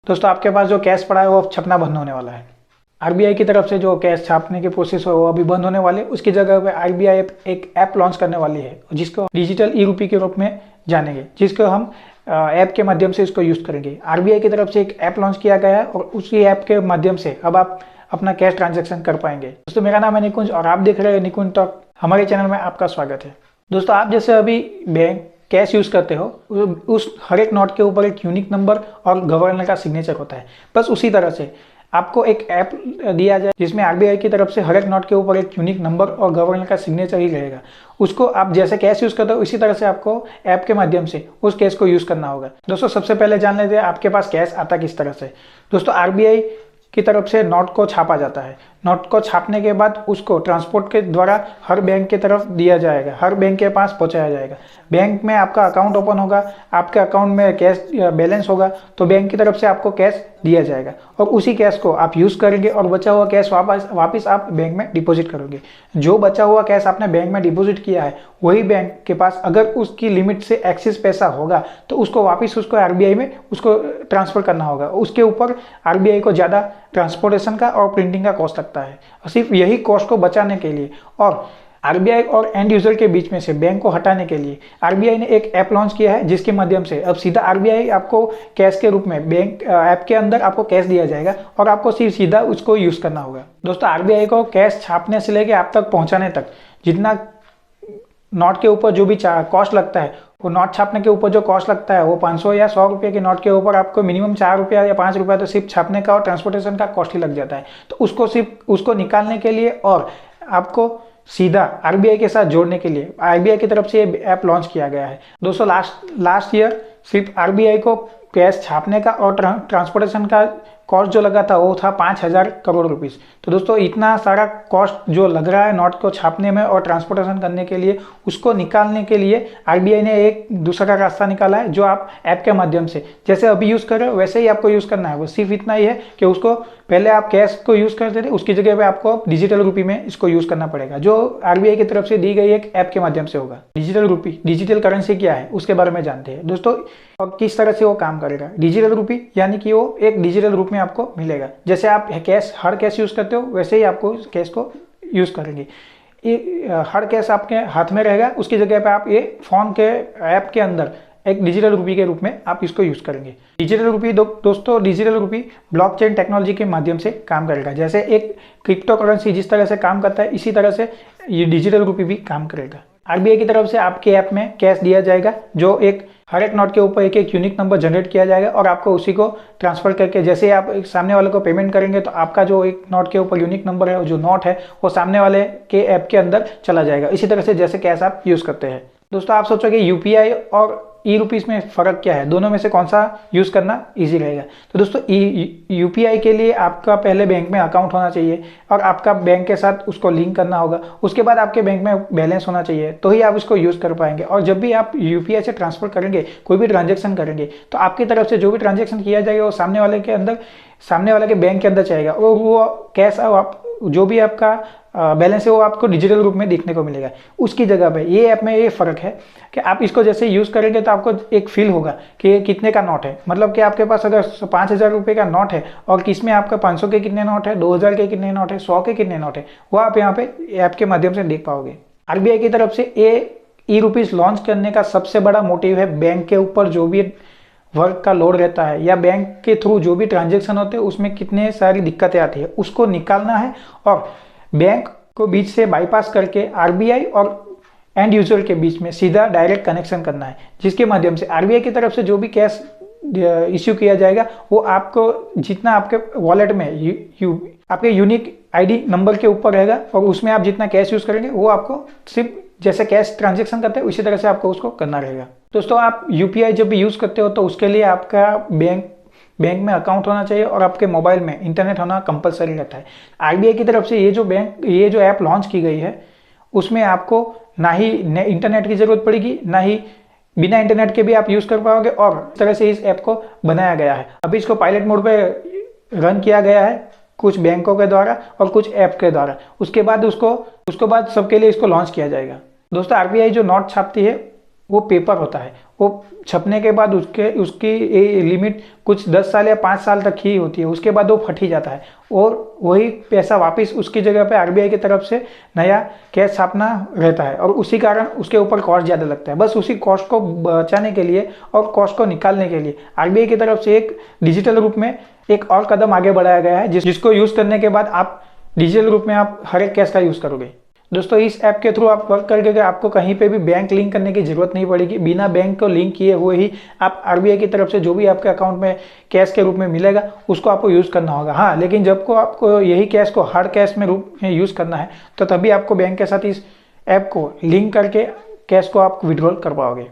दोस्तों आपके पास जो कैश पड़ा है वो अब छपना बंद होने वाला है। आरबीआई की तरफ से जो कैश छापने की प्रोसेस है वो अभी बंद होने वाले, उसकी जगह पे आरबीआई एक ऐप लॉन्च करने वाली है जिसको डिजिटल ई रूपी के रूप में जानेंगे, जिसको हम ऐप के माध्यम से इसको यूज़ करेंगे। आरबीआई की तरफ से एक ऐप लॉन्च किया गया है और उसी ऐप के माध्यम से अब आप अपना कैश ट्रांजैक्शन कर पाएंगे। दोस्तों मेरा नाम है निकुंज और आप देख रहे हैं निकुंज टॉक। हमारे चैनल में आपका स्वागत है। दोस्तों आप जैसे अभी बैंक कैश यूज़ करते हो, उस हर एक नोट के ऊपर एक यूनिक नंबर और गवर्नर का सिग्नेचर होता है। बस उसी तरह से आपको एक ऐप दिया जाए जिसमें आरबीआई की तरफ से हर एक नोट के ऊपर एक यूनिक नंबर और गवर्नर का सिग्नेचर ही रहेगा। उसको आप जैसे कैश यूज़ करते हो इसी तरह से आपको ऐप के माध्यम से उस कैश को यूज़ करना होगा। दोस्तों सबसे पहले जान लेते हैं आपके पास कैश आता किस तरह से। दोस्तों आरबीआई की तरफ से नोट को छापा जाता है। नोट को छापने के बाद उसको ट्रांसपोर्ट के द्वारा हर बैंक की तरफ दिया जाएगा, हर बैंक के पास पहुंचाया जाएगा। बैंक में आपका अकाउंट ओपन होगा, आपके अकाउंट में कैश बैलेंस होगा तो बैंक की तरफ से आपको कैश दिया जाएगा और उसी कैश को आप यूज़ करेंगे और बचा हुआ कैश वापस आप बैंक में डिपॉजिट करोगे। जो बचा हुआ कैश आपने बैंक में डिपॉजिट किया है वही बैंक के पास अगर उसकी लिमिट से एक्सेस पैसा होगा तो उसको वापस उसको आरबीआई में उसको ट्रांसफ़र करना होगा। उसके ऊपर आरबीआई को ज़्यादा ट्रांसपोर्टेशन का और प्रिंटिंग का कॉस्ट लगता है। और सिर्फ यही कॉस्ट को बचाने के लिए और आरबीआई और एंड यूजर के बीच में से बैंक को हटाने के लिए आरबीआई ने एक ऐप लॉन्च किया है जिसके माध्यम से अब सीधा आरबीआई आपको कैश के रूप में बैंक ऐप के अंदर आपको कैश दिया जाएगा और आपको सिर्फ सीधा उसको यूज़ करना होगा। दोस्तों आरबीआई को कैश छापने से लेके आप तक पहुंचाने तक जितना नोट के ऊपर जो भी कॉस्ट लगता है, वो नोट छापने के ऊपर जो कॉस्ट लगता है वो 500 या 100 रुपये के नोट के ऊपर आपको मिनिमम 4 रुपया या 5 रुपया तो सिर्फ छापने का और ट्रांसपोर्टेशन का कॉस्ट ही लग जाता है। तो उसको सिर्फ उसको निकालने के लिए और आपको सीधा आरबीआई के साथ जोड़ने के लिए आरबीआई की तरफ से ये ऐप लॉन्च किया गया है। दोस्तों लास्ट ईयर सिर्फ आरबीआई को कैश छापने का और ट्रांसपोर्टेशन का कॉस्ट जो लगा था वो था 5,000 करोड़ रुपीस। तो दोस्तों इतना सारा कॉस्ट जो लग रहा है नोट को छापने में और ट्रांसपोर्टेशन करने के लिए, उसको निकालने के लिए आरबीआई ने एक दूसरा रास्ता निकाला है जो आप ऐप के माध्यम से जैसे अभी यूज़ कर रहे हो वैसे ही आपको यूज़ करना है। वो सिर्फ इतना ही है कि उसको पहले आप कैश को यूज़ करते थे, उसकी जगह पे आपको डिजिटल रूपी में इसको यूज़ करना पड़ेगा जो आरबीआई की तरफ से दी गई एक ऐप के माध्यम से होगा। डिजिटल रूपी डिजिटल करेंसी क्या है उसके बारे में जानते हैं दोस्तों और किस तरह से वो काम करेगा। डिजिटल रूपी यानी कि वो एक डिजिटल रूप में आपको मिलेगा। जैसे आप हर कैश यूज़ करते हो वैसे ही आपको उस कैश को यूज़ करेंगे। हर कैश आपके हाथ में रहेगा, उसकी जगह पे आप ये फ़ोन के ऐप के अंदर एक डिजिटल रूपी के रूप में आप इसको यूज़ करेंगे। डिजिटल रूपी दोस्तों डिजिटल रूपी ब्लॉकचेन टेक्नोलॉजी के माध्यम से काम करेगा। जैसे एक क्रिप्टो करेंसी जिस तरह से काम करता है इसी तरह से ये डिजिटल रूपी भी काम करेगा। आरबीआई की तरफ से आपके ऐप में कैश दिया जाएगा जो हर एक नोट के ऊपर एक यूनिक नंबर जनरेट किया जाएगा और आपको उसी को ट्रांसफर करके जैसे आप एक सामने वाले को पेमेंट करेंगे तो आपका जो एक नोट के ऊपर यूनिक नंबर है, जो नोट है वो सामने वाले के ऐप के अंदर चला जाएगा। इसी तरह से जैसे कैश आप यूज़ करते हैं। दोस्तों आप सोचोगे यूपीआई और ई रुपीस में फ़र्क क्या है, दोनों में से कौन सा यूज़ करना ईजी रहेगा। तो दोस्तों यूपीआई के लिए आपका पहले बैंक में अकाउंट होना चाहिए और आपका बैंक के साथ उसको लिंक करना होगा। उसके बाद आपके बैंक में बैलेंस होना चाहिए तो ही आप उसको यूज़ कर पाएंगे। और जब भी आप यूपीआई से ट्रांसफ़र करेंगे, कोई भी ट्रांजेक्शन करेंगे तो आपकी तरफ से जो भी ट्रांजेक्शन किया जाएगा वो सामने वाले के बैंक के अंदर जाएगा और वो कैश आप जो भी आपका बैलेंस है वो आपको डिजिटल रूप में देखने को मिलेगा। उसकी जगह पे ये ऐप में ये फ़र्क है कि आप इसको जैसे यूज़ करेंगे तो आपको एक फील होगा कि ये कितने का नोट है। मतलब कि आपके पास अगर 5,000 रुपये का नोट है और किसमें आपका 500 के कितने नोट है, 2,000 के कितने नोट है, 100 के कितने नोट है, वो आप यहाँ पे ऐप के माध्यम से देख पाओगे। आरबीआई की तरफ से ये ई रुपीस लॉन्च करने का सबसे बड़ा मोटिव है बैंक के ऊपर जो भी वर्क का लोड रहता है या बैंक के थ्रू जो भी ट्रांजेक्शन होते हैं उसमें कितने सारी दिक्कतें आती है उसको निकालना है और बैंक को बीच से बाईपास करके आरबीआई और एंड यूजर के बीच में सीधा डायरेक्ट कनेक्शन करना है, जिसके माध्यम से आरबीआई की तरफ से जो भी कैश इश्यू किया जाएगा वो आपको जितना आपके वॉलेट में आपके यूनिक आईडी नंबर के ऊपर रहेगा और उसमें आप जितना कैश यूज़ करेंगे वो आपको सिर्फ जैसे कैश ट्रांजेक्शन करते हैं उसी तरह से आपको उसको करना रहेगा। दोस्तों आप यूपीआई जब भी यूज़ करते हो तो उसके लिए आपका बैंक में अकाउंट होना चाहिए और आपके मोबाइल में इंटरनेट होना कंपलसरी रहता है। आरबीआई की तरफ से ये जो ऐप लॉन्च की गई है उसमें आपको ना ही इंटरनेट की ज़रूरत पड़ेगी ना ही बिना इंटरनेट के भी आप यूज़ कर पाओगे और इस तरह से इस ऐप को बनाया गया है। अभी इसको पायलट मोड पे रन किया गया है कुछ बैंकों के द्वारा और कुछ ऐप के द्वारा। उसके बाद सबके लिए इसको लॉन्च किया जाएगा। दोस्तों आरबीआई जो नोट छापती है वो पेपर होता है वो छपने के बाद उसकी लिमिट कुछ 10 साल या 5 साल तक ही होती है, उसके बाद वो फट ही जाता है और वही पैसा वापस उसकी जगह पे आरबीआई की तरफ से नया कैश छापना रहता है और उसी कारण उसके ऊपर कॉस्ट ज़्यादा लगता है। बस उसी कॉस्ट को बचाने के लिए और कॉस्ट को निकालने के लिए आरबीआई की तरफ से एक डिजिटल रूप में एक और कदम आगे बढ़ाया गया है, जिसको यूज़ करने के बाद आप डिजिटल रूप में आप हर एक कैश का यूज़ करोगे। दोस्तों इस ऐप के थ्रू आप वर्क करके आपको कहीं पे भी बैंक लिंक करने की जरूरत नहीं पड़ेगी। बिना बैंक को लिंक किए हुए ही आप आरबीआई की तरफ से जो भी आपके अकाउंट में कैश के रूप में मिलेगा उसको आपको यूज़ करना होगा। हाँ, लेकिन जब को आपको यही कैश को हार्ड कैश में रूप में यूज़ करना है तो तभी आपको बैंक के साथ इस ऐप को लिंक करके कैश को आप विड्रॉल कर पाओगे।